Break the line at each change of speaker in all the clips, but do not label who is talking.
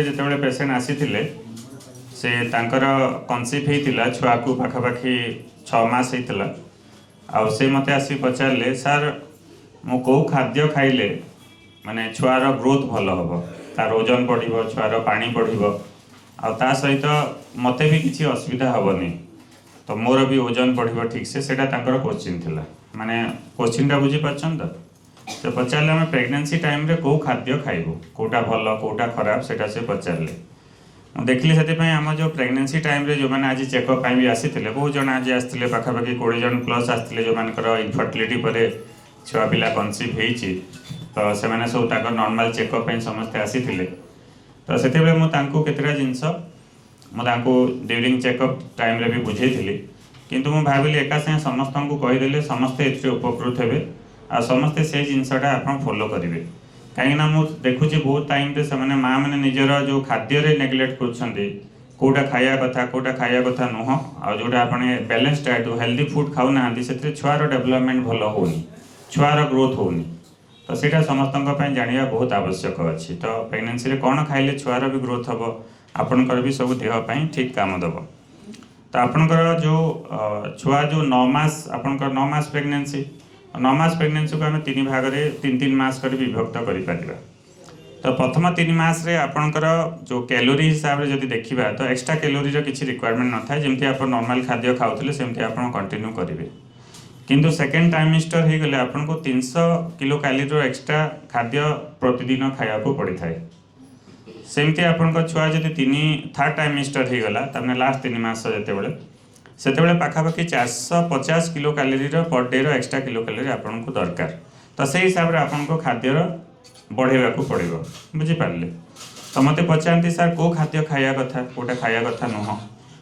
ଯେତେବେଳେ ପେସେଣ୍ଟ ଆସିଥିଲେ ସେ ତାଙ୍କର କନସିଭ୍ ହେଇଥିଲା ଛୁଆକୁ ପାଖାପାଖି 6 ମାସ ହେଇଥିଲା। ଆଉ ସେ ମୋତେ ଆସି ପଚାରିଲେ, ସାର୍ ମୁଁ କେଉଁ ଖାଦ୍ୟ ଖାଇଲେ ମାନେ ଛୁଆର ଗ୍ରୋଥ ଭଲ ହେବ, ତାର ଓଜନ ବଢ଼ିବ, ଛୁଆର ପାଣି ବଢ଼ିବ, ଆଉ ତା ସହିତ ମୋତେ ବି କିଛି ଅସୁବିଧା ହେବନି, ତ ମୋର ବି ଓଜନ ବଢ଼ିବ ଠିକ୍ସେ। ସେଇଟା ତାଙ୍କର କୋଶ୍ଚିନ୍ ଥିଲା। ମାନେ କୋଶ୍ଚିନ୍ଟା ବୁଝିପାରୁଛନ୍ତି ତ? ସେ ପଚାରିଲେ ଆମେ ପ୍ରେଗନେନ୍ସି ଟାଇମ୍ରେ କେଉଁ ଖାଦ୍ୟ ଖାଇବୁ, କେଉଁଟା ଭଲ କେଉଁଟା ଖରାପ, ସେଇଟା ସେ ପଚାରିଲେ। ମୁଁ ଦେଖିଲି ସେଥିପାଇଁ ଆମ ଯେଉଁ ପ୍ରେଗନେନ୍ସି ଟାଇମ୍ରେ ଯେଉଁମାନେ ଆଜି ଚେକଅପ୍ ପାଇଁ ବି ଆସିଥିଲେ, ବହୁତ ଜଣ ଆଜି ଆସିଥିଲେ, ପାଖାପାଖି 20 ଜଣ ପ୍ଲସ୍ ଆସିଥିଲେ, ଯେଉଁମାନଙ୍କର ଇନଫର୍ଟିଲିଟି ପରେ ଛୁଆ ପିଲା କନସିଭ୍ ହେଇଛି, ତ ସେମାନେ ସବୁ ତାଙ୍କର ନର୍ମାଲ୍ ଚେକଅପ୍ ପାଇଁ ସମସ୍ତେ ଆସିଥିଲେ। ତ ସେତେବେଳେ ମୁଁ ତାଙ୍କୁ କେତେଟା ଜିନିଷ ମୁଁ ତାଙ୍କୁ ଡ୍ୟୁରିଂ ଚେକଅପ୍ ଟାଇମ୍ରେ ବି ବୁଝେଇଥିଲି, କିନ୍ତୁ ମୁଁ ଭାବିଲି ଏକା ସାଙ୍ଗେ ସମସ୍ତଙ୍କୁ କହିଦେଲେ ସମସ୍ତେ ଏଥିରେ ଉପକୃତ ହେବେ ଆଉ ସମସ୍ତେ ସେ ଜିନିଷଟା ଆପଣ ଫଲୋ କରିବେ। କାହିଁକିନା ମୁଁ ଦେଖୁଛି ବହୁତ ଟାଇମ୍ରେ ସେମାନେ ମାଆ ମାନେ ନିଜର ଯେଉଁ ଖାଦ୍ୟରେ ନେଗ୍ଲେକ୍ଟ କରୁଛନ୍ତି, କେଉଁଟା ଖାଇବା କଥା କେଉଁଟା ଖାଇବା କଥା ନୁହଁ, ଆଉ ଯେଉଁଟା ଆପଣ ବ୍ୟାଲେନ୍ସ ଡାଏଟ୍ ହେଲ୍ଦି ଫୁଡ଼୍ ଖାଉନାହାନ୍ତି, ସେଥିରେ ଛୁଆର ଡେଭଲପମେଣ୍ଟ ଭଲ ହେଉନି, ଛୁଆର ଗ୍ରୋଥ୍ ହେଉନି। ତ ସେଇଟା ସମସ୍ତଙ୍କ ପାଇଁ ଜାଣିବା ବହୁତ ଆବଶ୍ୟକ ଅଛି। ତ ପ୍ରେଗନେନ୍ସିରେ କ'ଣ ଖାଇଲେ ଛୁଆର ବି ଗ୍ରୋଥ୍ ହେବ, ଆପଣଙ୍କର ବି ସବୁ ଦେହ ପାଇଁ ଠିକ୍ କାମ ଦେବ। ତ ଆପଣଙ୍କର ଯେଉଁ ଛୁଆ ଯେଉଁ 9 ମାସ, ଆପଣଙ୍କର 9 ମାସ ପ୍ରେଗନେନ୍ସି, 9 ମାସ ପ୍ରେଗନେନ୍ସିକୁ ଆମେ 3 ଭାଗରେ 3 ମାସ କରି ବିଭକ୍ତ କରିପାରିବା। ତ ପ୍ରଥମ 3 ମାସରେ ଆପଣଙ୍କର ଯେଉଁ କ୍ୟାଲୋରି ହିସାବରେ ଯଦି ଦେଖିବା, ତ ଏକ୍ସଟ୍ରା କ୍ୟାଲୋରିର କିଛି ରିକ୍ୱାରମେଣ୍ଟ ନଥାଏ, ଯେମିତି ଆପଣ ନର୍ମାଲ ଖାଦ୍ୟ ଖାଉଥିଲେ ସେମିତି ଆପଣ କଣ୍ଟିନ୍ୟୁ କରିବେ। କିନ୍ତୁ ସେକେଣ୍ଡ ଟ୍ରାଇମିଷ୍ଟର ହେଇଗଲେ ଆପଣଙ୍କୁ 300 କିଲୋ କ୍ୟାଲୋରିର ଏକ୍ସଟ୍ରା ଖାଦ୍ୟ ପ୍ରତିଦିନ ଖାଇବାକୁ ପଡ଼ିଥାଏ। ସେମିତି ଆପଣଙ୍କ ଛୁଆ ଯଦି ଥାର୍ଡ଼ ଟ୍ରାଇମିଷ୍ଟର ହେଇଗଲା, ତାମାନେ ଲାଷ୍ଟ 3 ମାସ ସେତେବେଳେ ପାଖାପାଖି 450 କିଲୋ କ୍ୟାଲୋରିର per day extra kilo calorie ଆପଣଙ୍କୁ ଦରକାର। ତ ସେଇ ହିସାବରେ ଆପଣଙ୍କୁ ଖାଦ୍ୟର ବଢ଼େଇବାକୁ ପଡ଼ିବ। ବୁଝିପାରିଲେ? ତ ମୋତେ ପଚାରନ୍ତି, ସାର୍ କେଉଁ ଖାଦ୍ୟ ଖାଇବା କଥା କେଉଁଟା ଖାଇବା କଥା ନୁହଁ।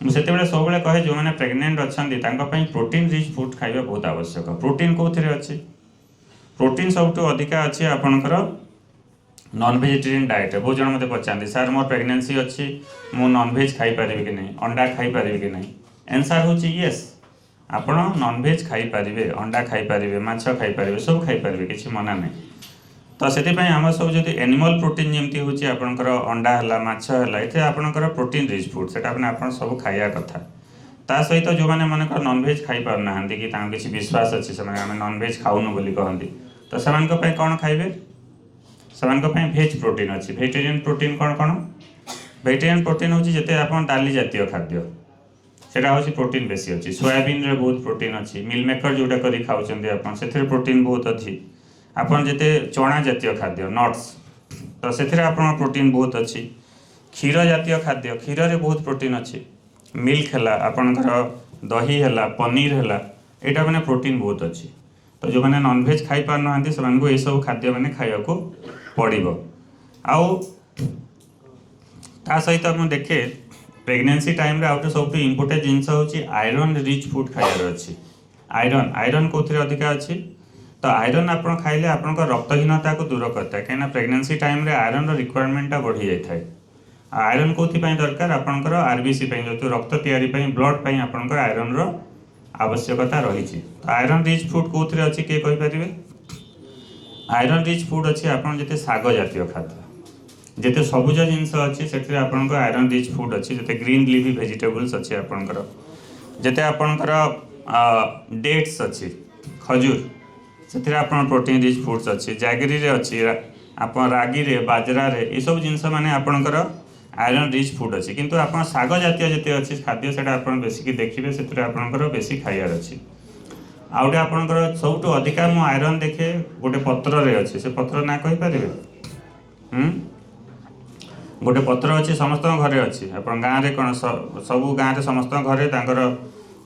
ମୁଁ ସେତେବେଳେ ସବୁବେଳେ କହେ ଯେଉଁମାନେ ପ୍ରେଗନେଣ୍ଟ ଅଛନ୍ତି ତାଙ୍କ ପାଇଁ ପ୍ରୋଟିନ୍ ରିଚ୍ ଫୁଡ଼୍ ଖାଇବା ବହୁତ ଆବଶ୍ୟକ। ପ୍ରୋଟିନ୍ କେଉଁଥିରେ ଅଛି? ପ୍ରୋଟିନ୍ ସବୁଠୁ ଅଧିକା ଅଛି ଆପଣଙ୍କର ନନ୍ ଭେଜିଟେରିଆନ୍ ଡାଏଟ୍ରେ। ବହୁତ ଜଣ ମୋତେ ପଚାରନ୍ତି, ସାର୍ ମୋର ପ୍ରେଗନେନ୍ସି ଅଛି, ମୁଁ ନନ୍ଭେଜ୍ ଖାଇପାରିବି କି ନାହିଁ, ଅଣ୍ଡା ଖାଇପାରିବି କି ନାହିଁ? ଆନ୍ସର୍ ହେଉଛି ୟେସ୍, ଆପଣ ନନ୍ଭେଜ୍ ଖାଇପାରିବେ, ଅଣ୍ଡା ଖାଇପାରିବେ, ମାଛ ଖାଇପାରିବେ, ସବୁ ଖାଇପାରିବେ, କିଛି ମନା ନାହିଁ। ତ ସେଥିପାଇଁ ଆମର ସବୁ ଯଦି ଆନିମାଲ୍ ପ୍ରୋଟିନ୍ ଯେମିତି ହେଉଛି ଆପଣଙ୍କର ଅଣ୍ଡା ହେଲା, ମାଛ ହେଲା, ଏଥିରେ ଆପଣଙ୍କର ପ୍ରୋଟିନ୍ ରିଚ୍ ଫୁଡ଼୍, ସେଇଟା ଆପଣ ସବୁ ଖାଇବା କଥା। ତା ସହିତ ଯେଉଁମାନେ ମନେକର ନନ୍ଭେଜ୍ ଖାଇପାରୁନାହାନ୍ତି କି ତାଙ୍କ କିଛି ବିଶ୍ୱାସ ଅଛି, ସେମାନେ ଆମେ ନନ୍ଭେଜ୍ ଖାଉନୁ ବୋଲି କହନ୍ତି, ତ ସେମାନଙ୍କ ପାଇଁ କ'ଣ ଖାଇବେ? ସେମାନଙ୍କ ପାଇଁ ଭେଜ୍ ପ୍ରୋଟିନ୍ ଅଛି। ଭେଜିଟେରିଆନ୍ ପ୍ରୋଟିନ୍ କ'ଣ? ଭେଜିଟେରିଆନ୍ ପ୍ରୋଟିନ୍ ହେଉଛି ଯେତେ ଆପଣ ଡାଲି ଜାତୀୟ ଖାଦ୍ୟ, ସେଇଟା ହେଉଛି ପ୍ରୋଟିନ୍ ବେଶୀ ଅଛି। ସୋୟାବିନ୍ରେ ବହୁତ ପ୍ରୋଟିନ୍ ଅଛି। ମିଲ୍ ମେକର୍ ଯେଉଁଟା କରି ଖାଉଛନ୍ତି ଆପଣ, ସେଥିରେ ପ୍ରୋଟିନ୍ ବହୁତ ଅଛି। ଆପଣ ଯେତେ ଚଣା ଜାତୀୟ ଖାଦ୍ୟ ନଟ୍ସ, ତ ସେଥିରେ ଆପଣଙ୍କ ପ୍ରୋଟିନ୍ ବହୁତ ଅଛି। କ୍ଷୀର ଜାତୀୟ ଖାଦ୍ୟ, କ୍ଷୀରରେ ବହୁତ ପ୍ରୋଟିନ୍ ଅଛି। ମିଲ୍କ ହେଲା, ଆପଣଙ୍କର ଦହି ହେଲା, ପନିର ହେଲା, ଏଇଟା ମାନେ ପ୍ରୋଟିନ୍ ବହୁତ ଅଛି। ତ ଯେଉଁମାନେ ନନ୍ଭେଜ୍ ଖାଇପାରୁନାହାନ୍ତି ସେମାନଙ୍କୁ ଏଇସବୁ ଖାଦ୍ୟ ମାନେ ଖାଇବାକୁ ପଡ଼ିବ। ଆଉ ତା ସହିତ ମୁଁ ଦେଖେ ପ୍ରେଗନେନ୍ସି ଟାଇମ୍ରେ ଆଉ ଗୋଟେ ସବୁଠୁ ଇମ୍ପୋର୍ଟାଣ୍ଟ ଜିନିଷ ହେଉଛି ଆଇରନ୍ ରିଚ୍ ଫୁଡ଼୍ ଖାଇବାର ଅଛି। ଆଇରନ୍ କେଉଁଥିରେ ଅଧିକା ଅଛି? ତ ଆଇରନ୍ ଆପଣ ଖାଇଲେ ଆପଣଙ୍କ ରକ୍ତହୀନତାକୁ ଦୂର କରିଥାଏ, କାହିଁକିନା ପ୍ରେଗନେନ୍ସି ଟାଇମ୍ରେ ଆଇରନ୍ର ରିକ୍ୱାରମେଣ୍ଟଟା ବଢ଼ିଯାଇଥାଏ। ଆଉ ଆଇରନ୍ କେଉଁଥିପାଇଁ ଦରକାର? ଆପଣଙ୍କର RBC ପାଇଁ, ଯେହେତୁ ରକ୍ତ ତିଆରି ପାଇଁ, ବ୍ଲଡ଼ ପାଇଁ ଆପଣଙ୍କର ଆଇରନ୍ର ଆବଶ୍ୟକତା ରହିଛି। ତ ଆଇରନ୍ ରିଚ୍ ଫୁଡ଼୍ କେଉଁଥିରେ ଅଛି କିଏ କହିପାରିବେ? ଆଇରନ୍ ରିଚ୍ ଫୁଡ଼୍ ଅଛି ଆପଣ ଯେତେ ଶାଗ ଜାତୀୟ ଖାଦ୍ୟ, ଯେତେ ସବୁଜ ଜିନିଷ ଅଛି ସେଥିରେ ଆପଣଙ୍କ ଆଇରନ୍ ରିଚ୍ ଫୁଡ଼୍ ଅଛି। ଯେତେ ଗ୍ରୀନ୍ লিভি ଭେଜିଟେବୁଲ୍ସ ଅଛି ଆପଣଙ୍କର, ଯେତେ ଆପଣଙ୍କର ଡେଟ୍ସ ଅଛି, ଖଜୁର, ସେଥିରେ ଆପଣ ପ୍ରୋଟିନ୍ ରିଚ୍ ଫୁଡ଼୍ସ ଅଛି। ଜାଗେରୀରେ ଅଛି, ଆପଣ ରାଗିରେ, ବାଜରାରେ, ଏସବୁ ଜିନିଷ ମାନେ ଆପଣଙ୍କର ଆଇରନ୍ ରିଚ୍ ଫୁଡ଼୍ ଅଛି। କିନ୍ତୁ ଆପଣ ଶାଗ ଜାତୀୟ ଯେତେ ଅଛି ଖାଦ୍ୟ, ସେଇଟା ଆପଣ ବେଶିକି ଦେଖିବେ, ସେଥିରେ ଆପଣଙ୍କର ବେଶୀ ଖାଇବାର ଅଛି। ଆଉ ଗୋଟେ ଆପଣଙ୍କର ସବୁଠୁ ଅଧିକା ମୁଁ ଆଇରନ୍ ଦେଖେ ଗୋଟେ ପତ୍ରରେ ଅଛି, ସେ ପତ୍ର ନାଁ କହିପାରିବେ? ଗୋଟେ ପତ୍ର ଅଛି, ସମସ୍ତଙ୍କ ଘରେ ଅଛି। ଆପଣ ଗାଁରେ କ'ଣ ସବୁ ଗାଁରେ ସମସ୍ତଙ୍କ ଘରେ ତାଙ୍କର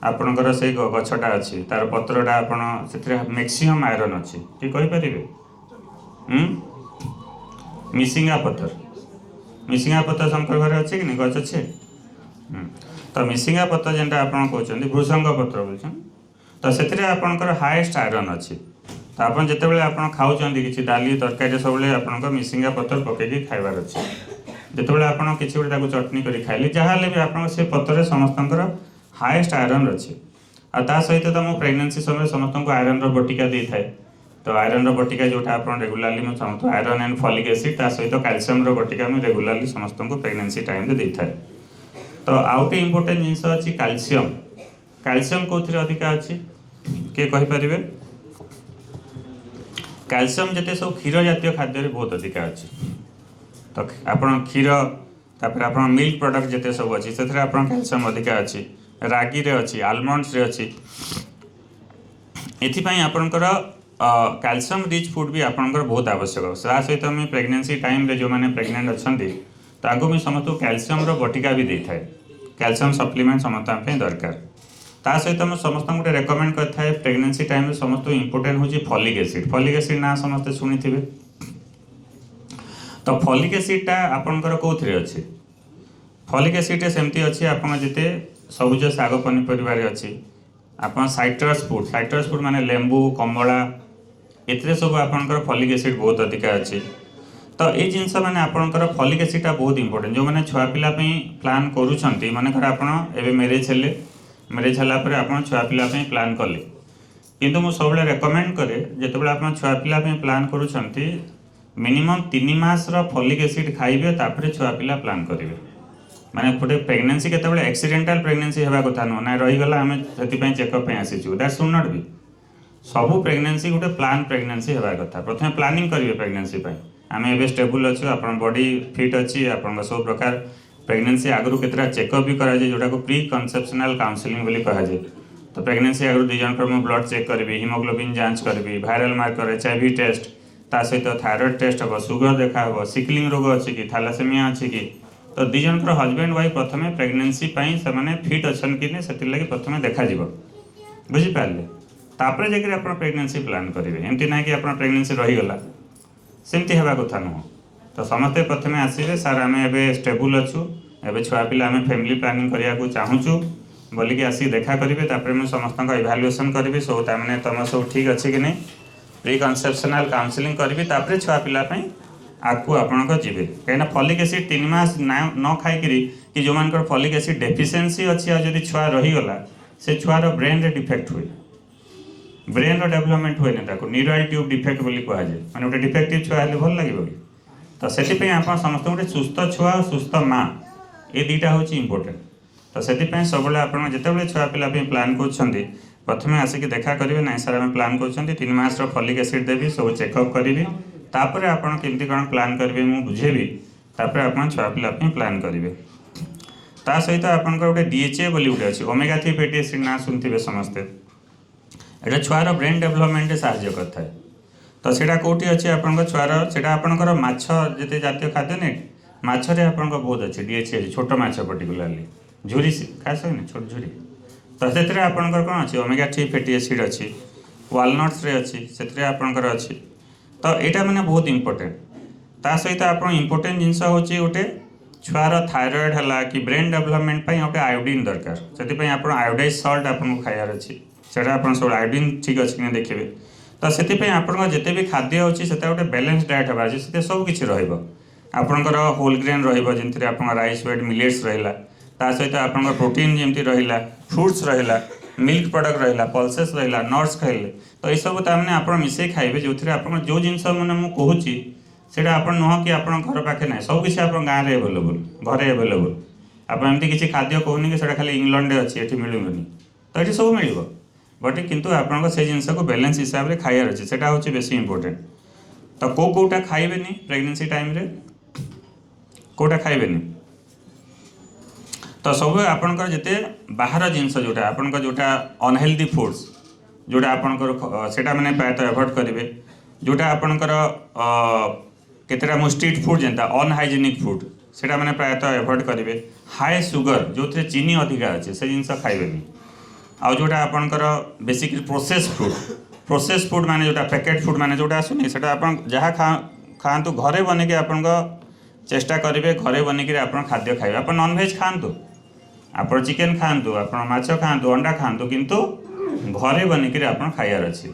ଆପଣଙ୍କର ସେଇ ଗଛଟା ଅଛି, ତାର ପତ୍ରଟା ଆପଣ ସେଥିରେ ମ୍ୟାକ୍ସିମମ୍ ଆଇରନ୍ ଅଛି, କିଏ କହିପାରିବେ? ମିସିଙ୍ଗା ପତ୍ର। ମିସିଙ୍ଗା ପତ୍ର ସମସ୍ତଙ୍କ ଘରେ ଅଛି କି ନାହିଁ? ଗଛ ଅଛି। ତ ମିସିଙ୍ଗା ପତ୍ର ଯେନ୍ଟା ଆପଣ କହୁଛନ୍ତି ଭୃଷଙ୍ଗ ପତ୍ର ବୋଲୁଛନ୍, ତ ସେଥିରେ ଆପଣଙ୍କର ହାଏଷ୍ଟ ଆଇରନ୍ ଅଛି। ତ ଆପଣ ଯେତେବେଳେ ଆପଣ ଖାଉଛନ୍ତି କିଛି ଡାଲି ତରକାରୀରେ ସବୁବେଳେ ଆପଣଙ୍କ ମିସିଙ୍ଗା ପତ୍ର ପକାଇକି ଖାଇବାର ଅଛି। ଯେତେବେଳେ ଆପଣ କିଛି ଗୋଟେ ତାକୁ ଚଟଣି କରି ଖାଇଲେ, ଯାହା ହେଲେ ବି ଆପଣଙ୍କ ସେ ପତ୍ରରେ ସମସ୍ତଙ୍କର ହାଏଷ୍ଟ ଆଇରନ୍ ଅଛି। ଆଉ ତା ସହିତ ତ ମୁଁ ପ୍ରେଗନେନ୍ସି ସମୟରେ ସମସ୍ତଙ୍କୁ ଆଇରନ୍ର ବଟିକା ଦେଇଥାଏ। तो आयरन बटिका जोटा आप रेगुलाली मुझे समझ आयरन एंड फॉलिक एसिड ता सहित कैल्शियम बटिका मुझे रेगुलाली समस्त को प्रेगनेंसी टाइम दे था। तो आउ गोटे इम्पोर्टेंट जिनस अच्छी कैल्शियम। कैल्शियम कौन अधिका अच्छी किए कहीपर? कैल्शियम जिते सब क्षीर जातीय खाद्य बहुत अधिका अच्छी। तो आप क्षीर तापर आप मिल्क प्रोडक्ट जिते सब अच्छी से कैल्शियम अधिका अच्छी। रागी रे अच्छी, आलमंड्स रे अच्छी। एथिपाई आपणकर कैल्शियम रिच फूड भी आपणकर बहुत आवश्यक। सहित मुझे प्रेगनेंसी टाइम रे जो मैंने प्रेग्नेंट अच्छा ताको मुझे समस्त कैल्शियम बटिका भी देता है। कैल्शियम सप्लीमेंट समस्त दरकार। ता सहित मुझे समस्त गोटे रेकमेंड करता प्रेगनेंसी टाइम समस्त इंपोर्टेंट हूँ फॉलिक एसिड। फॉलिक एसिड ना समस्ते शुणी थे। तो फॉलिक एसिडटा आपणकर कौन अच्छी? फॉलिक एसिड सेमती अच्छी आप जिते सबुज शाग पनीपरिवार अच्छी। आप साइट्रस फूड माने लेंबू, कमला एथिरे सब आपणकर फॉलिक एसिड बहुत अधिका अच्छी। तो ये जिनस मैंने आपणकर फॉलिक एसिडटा बहुत इंपोर्टेंट। जो मैंने छुआ पिला प्लान करूछंती मानेकर आपण एबे मैरिज हेले, मैरिज हला परे आपण छुआ पिला प्लान कले, किंतु मु सबले रेकमेंड करे जेतेबेले आपण छुआ पिला प्लान करूछंती मिनिमम 3 मास रो फॉलिक एसिड खाइबे तापरे छुआ पिला प्लान करिवे। माने गोटे प्रेगनेंसी केतेबेले एक्सीडेंटल प्रेगनेंसी हेबा कथा न ना रही गला हमें सेति चेकअप आसीचु, दैट शुड नॉट बी। सबू प्रेगनेंसी गोटे प्लान प्रेगनेंसी हेबा कथा। प्रथमे प्लानिंग करिवे प्रेगनेंसी आम एबे स्टेबल अच्छे, आपन बॉडी फिट अच्छी, आपन सब प्रकार प्रेगनेंसी आगु केतरा चेकअप भी करा जाए जोटा को प्री कन्सेप्शनल काउंसलिंग बोली कहा जाए। तो प्रेगनेंसी आगु 2 जन को ब्लड चेक करी, हिमोग्लोबिन जांच करी, वायरल मार्कर HIV टेस्ट, ता सहित थायराइड टेस्ट हम, सुगर देखा हम, सिकलिंग रोग अच्छी कि, थैलासेमिया अच्छी कि। तो 2 जन हजबैंड वाइफ प्रथमे प्रेगनेंसी से माने फिट अच्छन कि नहीं से लगी प्रथमे देखा जीव, बुझिपारे। तापर जाकर आप प्रेगनेंसी प्लान करेंगे। एमती ना कि आप प्रेगनेंसी रहीगला सेमती हेबा कथा नुह। तो समस्ते प्रथमे आसवे सार आम ए स्टेबल अच्छु, एवं छुआ पिला आम फैमिली प्लानिंग करने को चाहूँ बोलिकी आसी देखा करेंगे। तापर मुझे समस्त इभालुएसन करी सब ताने तुम सब ठीक अच्छे कि नहीं, प्री कन्सेप्शनल काउंसलिंग करी तापर छुआ पिला आगू आपण जीवे। कहीं फॉलिक एसिड 3 मास न खाई कि जो मान फॉलिक एसिड डेफिशिएंसी अच्छी और जब छुआ रहीगला से छुआर ब्रेन रे डिफेक्ट हुए, ब्रेन डेवलपमेंट हुए न्यूरल ट्यूब डिफेक्ट बोली कह जाए। मैंने गोटे डिफेक्टिव छुआ हेल्ले भल लगे कि। तो से आप समस्त गोटे सुस्थ छुआ और सुस्थ माँ ये 2टा हूँ इंपोर्टेंट। तो से सब आप जिते छुआ पिला प्लान कर प्रथमे आसिक देखा करेंगे ना सर आम प्लान कर 3 मास फॉलिक एसिड देवी सब चेकअप करी तापर आपड़ केमती कौन प्लान करेंगे मुझे बुझेबी तापर आप छुआ पिला प्लान करेंगे। ता सहित आपन गोटे DHA बोली गोटे अच्छी ओमेगा 3 फैटी एसिड ना शुणुवे समस्ते। एटा छुआर ब्रेन डेवलपमेंट साहाय्य करता है। तो सेटा कौटी अच्छे आपन छुआर सेटा आपनकर माछ जिते जातीय खाद्य नहीं माछरे आपन बहुत अच्छे DHA छोट माछ पर्टिकुलाली झुरी खास है छोट झुरी। तो से आपनकर कौन अच्छी ओमेगा 3 फैटी एसिड अच्छी, वालनट्स रे अच्छी से आपनकर अच्छी। तो यहाँ मैंने बहुत इंपोर्टेंट। ता सहित आप इंपोर्टेंट जिनस हूँ गोटे छुआर थायराइड है कि ब्रेन डेवलपमेंट गोटे आयोडीन दरकार से आप आयोडाइज सल्ट आपको खायार अच्छी से सब आयोडीन ठीक अच्छे कि देखिए। तो से आप जिते भी खाद्य अच्छी से गोटे बैलेंस डाएट होगा से सब किसी रपर होल ग्रेन रही आप राइस वेट मिलेट्स रहा ता सहित आप प्रोटीन जमी रहा फ्रुट्स रहा मिल्क प्रोडक्ट रहा पल्सेस रहा नट्स खाइले। तो ये सब तमाने आप मिसे खाइबे जो आप जो जिनस मैंने मुझे कहूँ से नुह कि आप घर पाखे ना सब किसी आप गाँव में एवेलेबल घरे एवेलेबल आप एमती किसी खाद्य कहूनी कि खाली इंग्लैंड अच्छी ये मिलूनी। तो ये सब मिल बट किंतु आप से जिनस को बैलेंस हिसाब से खायार अच्छे से हूँ बेसी इंपोर्टेंट। तो कौटा खाइबेनी प्रेगनेंसी टाइम रे कौटा खाइबेनी। तो सब आपणकर जिते बाहर जिनस जोटा आपणकर जोटा अनहेल्दी फूड्स जोटा आपणकर सेटा मैंने प्रायतः एवॉइड करेंगे। जोटा आपणकर केतेटा स्ट्रीट फूड जेनता अनहाइजेनिक फूड सेटा मैंने प्रायतः एवॉइड करेंगे। हाई सुगर जो चीनी अधिका अच्छे से जिनस खाइबेनी। आउ जोटा आपणकर बेसिकली प्रोसेस फूड माने जोटा पैकेट फूड माने जोटा आसुनी सेटा आपन जहाँ खातु घरे बनिक आपण चेष्टा करेंगे घरे बनिक आप खाद्य खाइबे। आप नॉनवेज खातु आप चिकेन खातु आप माछ खातु अंडा खातु किंतु घरे बनिक आप खाइबार अच्छे।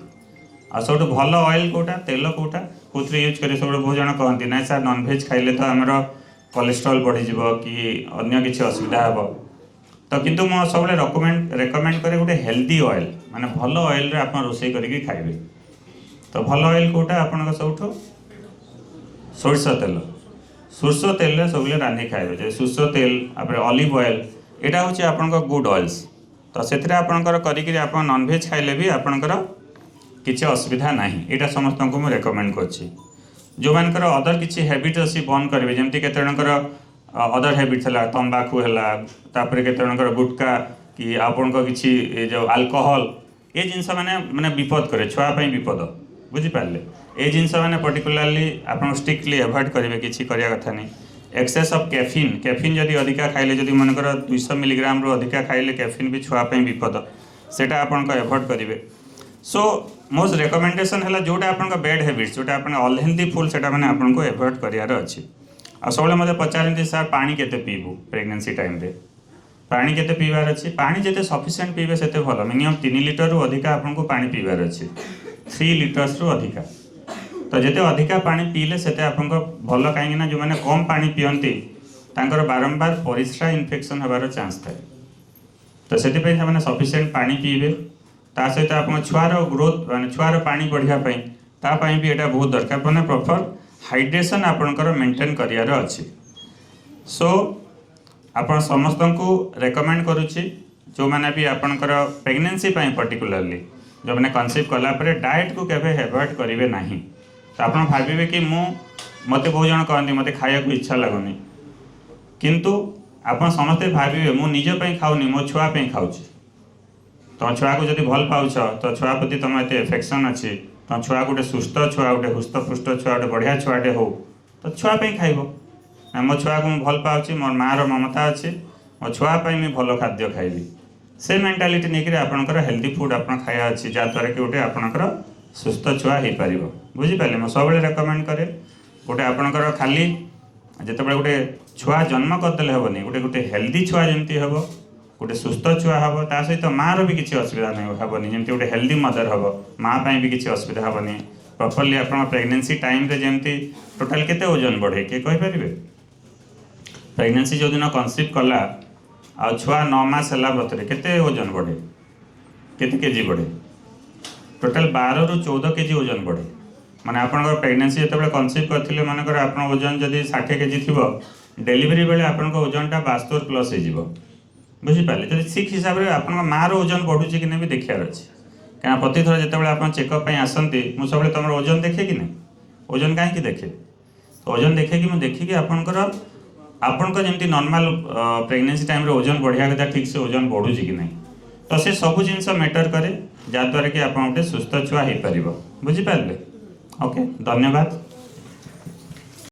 आ सब भल ऑयल कौटा तेल कौटा कौन यूज करें सब बहुत जन कहते ना सर नॉनवेज खाइले तो आमर कोलेस्ट्रॉल बढ़ीज कि अन्य किसी असुविधा हे। तो किंतु मो सब रेकमेंड करे गोटे हेल्दी ऑयल माने भल ऑयल रे आप रोषे करके खाइबे। तो भल ऑयल कोटा आपण सब सोरष तेल सोरष तेल सब रांधि खाए सोरष तेल ऑलिव ऑयल यहाँ हूँ आपण गुड ऑयल्स तो से आपणकर कर नॉनभेज खाइले भी आपणकर किसी असुविधा ना यहाँ समस्त को मुझे रेकमेंड कर जो मानकर अदर किसी हैबिट अच्छी बंद करेंगे जमी केत जनकर अदर हैबिट है तंबाकू है केत गुटका कि आपण किसी जो अल्कोहल ये जिनस मैंने मैंने विपद करे छुआपाई विपद बुझिपारे ये जिनस मैंने पर्टिकुलाली आप स्ट्रिक्टली एवॉइड करेंगे किसी करने कथा नहीं एक्सेस ऑफ कैफिन कैफिन जदि अधिका खाइले जदि मनकर 200 मिलीग्राम रू अधिका खाइले कैफिन भी छुआपाई विपद सेटा आपण एवॉइड करेंगे सो मोस्ट रेकमेंडेशन है जोटा आप बैड हैबिट्स जोटा आप अनहेल्दी फूड से मैंने आपको एवॉइड करार अच्छी आ सब मत पचारती सार पानी केते पीबू प्रेगनेंसी टाइम रे पानी केते पीबार अच्छी पानी जिते सफिशिएंट पीबे सेते भल मिनिमम 3 लिटर रु अधिका आपको पानी पीबार अच्छी 3 लिटर्स रु अधिका तो जिते अधिका पानी पीले सेते आपको भल कहीं जो मैंने कम पानी पीती बारंबार परिस्रा इन्फेक्शन होबार चान्स थाए तो से सफिशिएंट पानी पीबे ता सहित आप छुआर ग्रोथ माने छुआर पानी बढ़ापी तापाई भी यहाँ बहुत दरकार मैंने प्रॉपर हाइड्रेशन आपणकर मेंटेन करार अच्छी सो आपण समस्त को रेकमेंड करुच्ची जो मैंने भी आपणकर प्रेगनेंसी पर्टिकुलरली जो मैंने कनसीव कलापर डाएट को केवे एवॉइड करेंगे ना तो आप भावे कि मत बहुत जन कहते मत खाया इच्छा लगुनि किंतु आप समस्ते भावे मु निजपाई खाऊनी मो छुआपाई खाऊँ तुम छुआ को जब भल पाउछ तो छुआ प्रति तुम एत एफेक्शन अच्छी तुम छुआ गोटे सुस्थ छुआ गोटे हुस्तपुष्ट छुआ गोटे बढ़िया छुआटे हो तो छुआपाई खाइब मो छुआ को भल पाऊँ मोर माँ ममता अच्छी मो छुआपाई मुझे भल खाद्य खाइबी से मेंटालिटी नहीं आपंकर हेल्दी फूड आप खाया अच्छी जहाँद्वारा कि गोटे आपंकर सुस्थ छुआ हो पार बुझिपारे मुझे सब रेकमेंड करे गोटे आपंकर खाली जिते गोटे छुआ जन्म करदे हेनी गोटे गोटे हेल्दी छुआ जमी हम गोटे सुस्थ छुआ हम ता सहित माँ भी किसी असुविधा नहीं हेनी जमी गोटे हेल्दी मदर हम माँ भी किसी असुविधा हेनी प्रॉपर्ली आप प्रेगनेंसी टाइम रे जमी टोटाल केते ओजन बढ़े किए कहींपारे प्रेगनेंसी जो दिन कनसीव कला आ छुआ 9 मास है बतरे केते ओजन बढ़े केते केजी बढ़े टोटाल 12 रु 14 केजी ओजन बढ़े माने आपन प्रेगनेंसी जो कनसीव करते मानकर आप ओजन जदि 60 केजी थी डेलीवरी बेले आपन ओजनटा 72 प्लस हो बुझिपारे जब ठीक हिसाब से आप माँ ओजन बढ़ुची कि नहीं भी देखार अच्छे क्या प्रति थर जो आप चेकअप आसती मुझे सब तुम ओजन देखे कि नहीं ओजन कहीं देखे तो ओजन देखे कि देखिए आपंकर आपंकर जमी नॉर्मल प्रेगनेंसी टाइम ओजन बढ़िया कथा ठीक से ओजन बढ़ुची कि नहीं तो से सब जिनस मैटर करे जहाँद्वारा कि आप गोटे सुस्थ छुआ हो पार बुझिपारे ओके धन्यवाद।